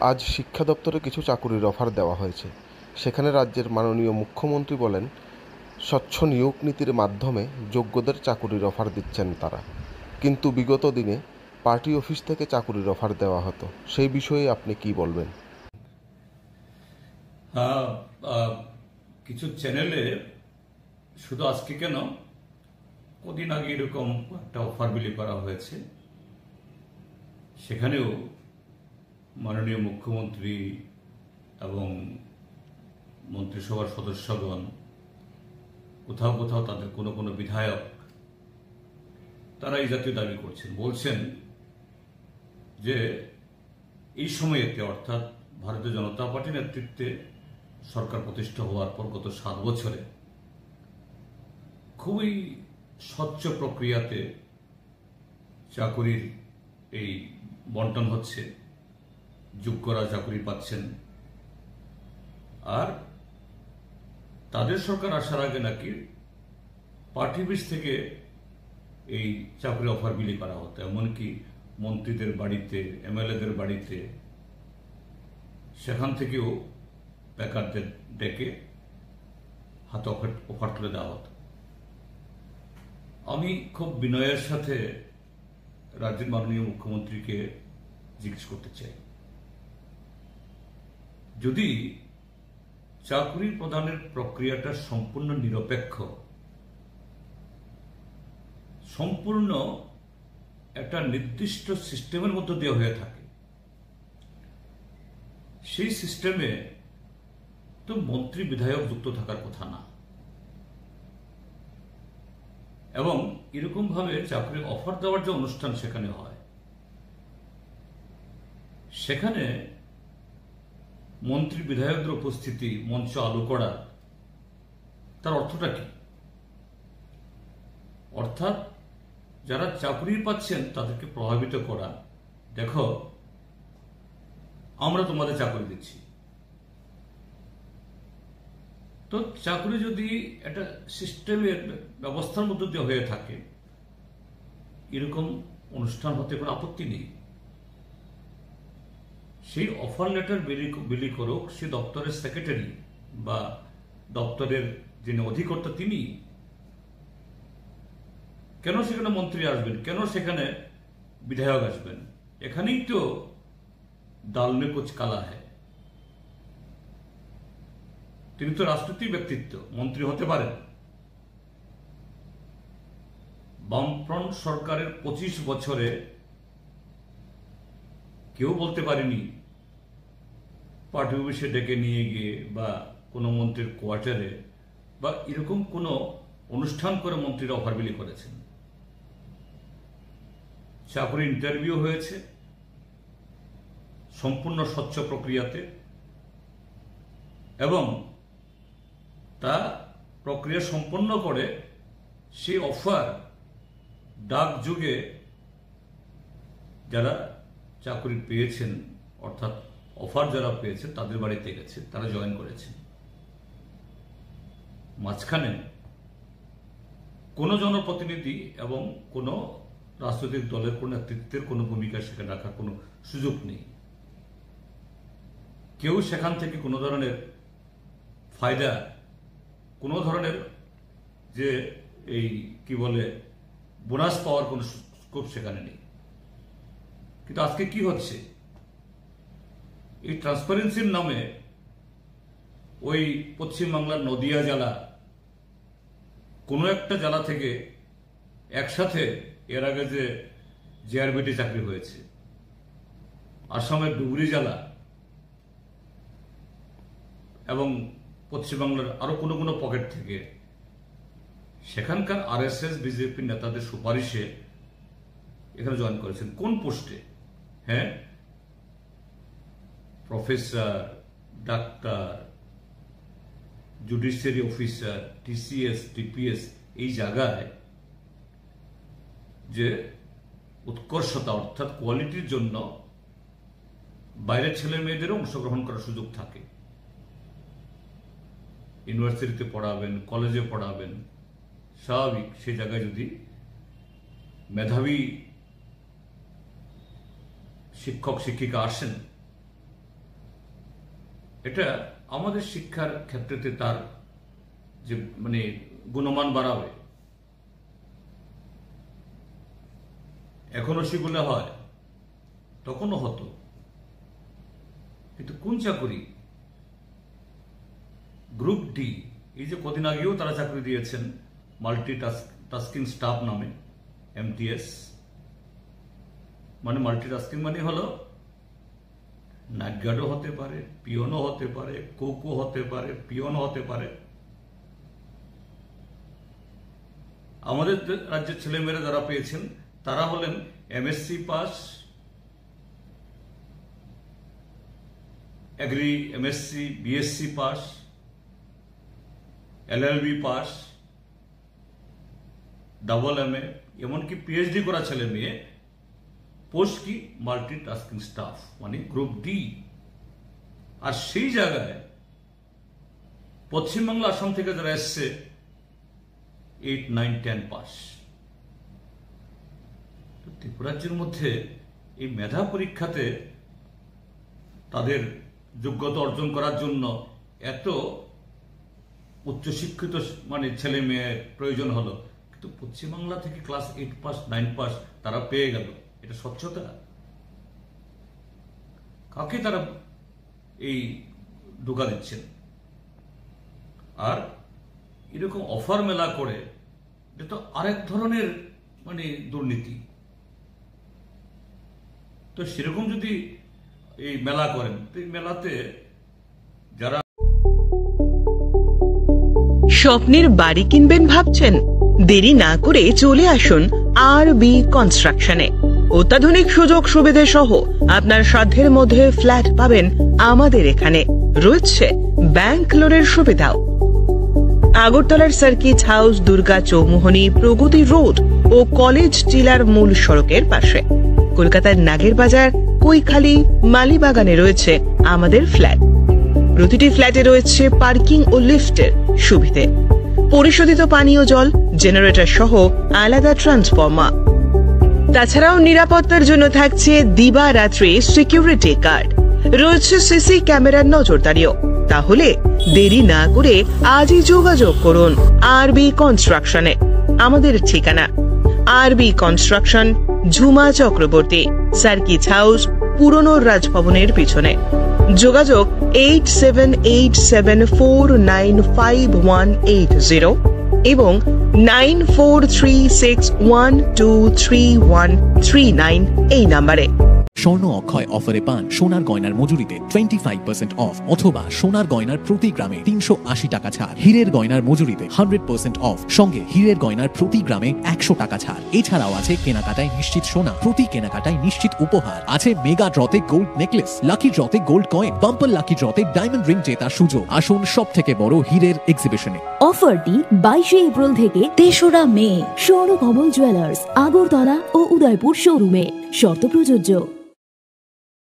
আজ শিক্ষা দপ্তরে কিছু চাকুরির অফার দেওয়া হয়েছে। সেখানে রাজ্যের মাননীয় মুখ্যমন্ত্রী বলেন, স্বচ্ছ নিয়োগ নীতির মাধ্যমে যোগ্যদের চাকুরির অফার দিচ্ছেন তারা। কিন্তু বিগত দিনে পার্টি অফিস থেকে চাকুরির অফার দেওয়া হতো। সেই বিষয়ে আপনি কি বলবেন? হ্যাঁ, কিছু চ্যানেলে শুধু আজকে কেন, কদিন আগে এরকম একটা অফার বিলি করা হয়েছে। সেখানেও মাননীয় মুখ্যমন্ত্রী এবং মন্ত্রিসভার সদস্যগণ, কোথাও কোথাও তাদের কোনো কোনো বিধায়ক, তারা এই জাতীয় দাবি করছেন, বলছেন যে এই সময়েতে, অর্থাৎ ভারতীয় জনতা পার্টির নেতৃত্বে সরকার প্রতিষ্ঠা হওয়ার পর গত 7 বছরে খুবই স্বচ্ছ প্রক্রিয়াতে চাকুরির এই বন্টন হচ্ছে, যোগ্যরা চাকুরি পাচ্ছেন। আর তাদের সরকার আসার আগে নাকি পার্টি অফিস থেকে এই চাকরি অফার বিলি করা হতো, এমনকি মন্ত্রীদের বাড়িতে, এমএলএদের বাড়িতে, সেখান থেকেও প্যাকারদের ডেকে হাতে অফার তুলে দেওয়া হতো। আমি খুব বিনয়ের সাথে রাজ্যের মাননীয় মুখ্যমন্ত্রীকে জিজ্ঞেস করতে চাই, যদি চাকরি প্রদানের প্রক্রিয়াটা সম্পূর্ণ নিরপেক্ষ, সম্পূর্ণ একটা নির্দিষ্ট সিস্টেমের মধ্য দিয়ে হয়ে থাকে, সেই সিস্টেমে তো মন্ত্রী বিধায়ক যুক্ত থাকার কথা না। এবং এরকম ভাবে চাকরির অফার দেওয়ার যে অনুষ্ঠান সেখানে হয়, সেখানে মন্ত্রী বিধায়কদের উপস্থিতি, মঞ্চ আলো করা, তার অর্থটা কি? অর্থাৎ যারা চাকরি পাচ্ছেন তাদেরকে প্রভাবিত করা, দেখো আমরা তোমাদের চাকরি দিচ্ছি। তো চাকরি যদি একটা সিস্টেমের ব্যবস্থার মধ্য দিয়ে হয়ে থাকে, এরকম অনুষ্ঠান হতে কোনো আপত্তি নেই। সেই অফার লেটার বিলি করুক সে দপ্তরের সেক্রেটারি বা দপ্তরের যিনি অধিকর্তা, তিনি। কেন সেখানে মন্ত্রী আসবেন? কেন সেখানে বিধায়ক আসবেন? এখানেই তো ডাল মে কুছ কালা হ্যায়। তিনি তো রাজনৈতিক ব্যক্তিত্ব, মন্ত্রী হতে পারেন। বামফ্রন্ট সরকারের 25 বছরে কেউ বলতে পারেনি পার্টি অফিসে ডেকে নিয়ে গিয়ে বা কোনো মন্ত্রীর কোয়ার্টারে বা এরকম কোনো অনুষ্ঠান করে মন্ত্রীরা অফার বিলি করেছেন। চাকরি ইন্টারভিউ হয়েছে সম্পূর্ণ স্বচ্ছ প্রক্রিয়াতে, এবং তা প্রক্রিয়া সম্পন্ন করে সেই অফার ডাক যুগে যারা চাকরি পেয়েছেন, অর্থাৎ অফার যারা পেয়েছেন তাদের বাড়িতে গেছে, তারা জয়েন করেছেন। মাঝখানে কোনো জনপ্রতিনিধি এবং কোনো রাজনৈতিক দলের কোনো নেতৃত্বের কোনো ভূমিকা সেখানে রাখার কোনো সুযোগ নেই। কেউ সেখান থেকে কোনো ধরনের ফায়দা, কোনো ধরনের যে এই কি বলে বোনাস পাওয়ার কোনো স্কোপ সেখানে নেই। কিন্তু আজকে কি হচ্ছে, এই ট্রান্সপারেন্সির নামে ওই পশ্চিমবাংলার নদিয়া জেলা, কোনো একটা জেলা থেকে একসাথে এর আগে যে জেআরবিটি চাকরি হয়েছে, আসামের ডুবরি জেলা এবং পশ্চিমবাংলার আরো কোনো কোনো পকেট থেকে সেখানকার আরএসএস বিজেপি নেতাদের সুপারিশে এখানে জয়েন করেছেন। কোন পোস্টে? হ্যাঁ, professor, doctor, judiciary officer, TCS, TPS, এই জায়গায় যে উৎকর্ষতা অর্থাৎ কোয়ালিটির জন্য বাইরের ছেলে মেয়েদেরও অংশগ্রহণ করার সুযোগ থাকে। ইউনিভার্সিটিতে পড়াবেন, কলেজে পড়াবেন, স্বাভাবিক সেই জায়গায় যদি মেধাবী শিক্ষক শিক্ষিকা আসেন, এটা আমাদের শিক্ষার ক্ষেত্রেতে তার যে মানে গুণমান বাড়াবে। এখনো সেগুলো হয়, তখনও হতো, কিন্তু কোন চাকরি? গ্রুপ ডি, এই যে কদিন আগেও তারা চাকরি দিয়েছেন মাল্টি টাস্কিং স্টাফ নামে, MTS মানে মাল্টিটাস্কিং মানে হলো নাইট গার্ডও হতে পারে, পিয়নও হতে পারে, কুকও হতে পারে, পিয়নও হতে পারে। আমাদের রাজ্যের ছেলেমেয়েরা যারা পেয়েছেন তারা হলেন MSc পাস, এগ্রি MSc, BSc পাস, LLB পাস, MA, এমনকি PhD করা ছেলে মেয়ে। পোস্ট কি? মাল্টিটাস্কিং স্টাফ মানে গ্রুপ ডি। আর সেই জায়গায় পশ্চিমবাংলা, আসাম থেকে যারা এসছে 8, 9, 10 পাস। ত্রিপুরাজ্যের মধ্যে এই মেধা পরীক্ষাতে তাদের যোগ্যতা অর্জন করার জন্য এত উচ্চশিক্ষিত মানে ছেলে মেয়ে প্রয়োজন হলো, কিন্তু পশ্চিমবাংলা থেকে ক্লাস 8 পাস, 9 পাস তারা পেয়ে গেল। এটা স্বচ্ছতা? কাকে তারা এই ঢোকা দিচ্ছেন? আর এরকম অফার মেলা করে, এটা তো আরেক ধরনের মানে দুর্নীতি। তো সেরকম যদি এই মেলা করেন, তো এই মেলাতে যারা স্বপ্নের বাড়ি কিনবেন ভাবছেন? দেরি না করে চলে আসুন RB কনস্ট্রাকশনে। অত্যাধুনিক সুযোগ সুবিধা সহ আপনার সাধ্যের মধ্যে ফ্ল্যাট পাবেন আমাদের এখানে। রয়েছে ব্যাংক লোনের সুবিধাও। আগরতলার সার্কিট হাউস, দুর্গা চৌমুহনী, প্রগতি রোড ও কলেজ টিলার মূল সড়কের পাশে। কলকাতার নাগের বাজার, কৈখালি, মালিবাগানে রয়েছে আমাদের ফ্ল্যাট। প্রতিটি ফ্ল্যাটে রয়েছে পার্কিং ও লিফটের সুবিধে, পরিশোধিত পানীয় জল, জেনারেটর সহ আলাদা ট্রান্সফরমার। তাছাড়াও নিরাপত্তার জন্য থাকছে দিবারাত্রি সিকিউরিটি গার্ড, রয়েছে সিসি ক্যামেরার নজরদারিও। তাহলে দেরি না করে আজই যোগাযোগ করুন RB কনস্ট্রাকশনে। আমাদের ঠিকানা RB construction, Jhuma Chakraborty, circuit house, পুরনো রাজভবনের পিছনে। যোগাযোগ 8787495180 এবং 9436123139 এই নাম্বারে। স্বর্ণ অক্ষয় অফারে পান সোনার গয়নার মজুরিতে 25% অফ অথবা সোনার গয়নার প্রতি গ্রামে 380 টাকা ছাড়। হীরের গয়নার মজুরিতে 100% অফ, সঙ্গে হীরের গয়নার প্রতি গ্রামে 100 টাকা ছাড়। এছাড়াও আছে কেনাকাটায় নিশ্চিত সোনা, প্রতি কেনাকাটায় নিশ্চিত উপহার। আছে মেগা ড্রতে গোল্ড নেকলেস, লাকি ড্রতে গোল্ড কয়েন, বাম্পার লাকি ড্রতে ডায়মন্ড রিং জেতার সুযোগ। আসুন সব থেকে বড় হীরের এক্সিবিশনে। অফারটি 22 এপ্রিল থেকে 3রা মে। স্বর্ণকমল জুয়েলার্স, আগরতলা ও উদয়পুর শোরুমে। শর্ত প্রযোজ্য।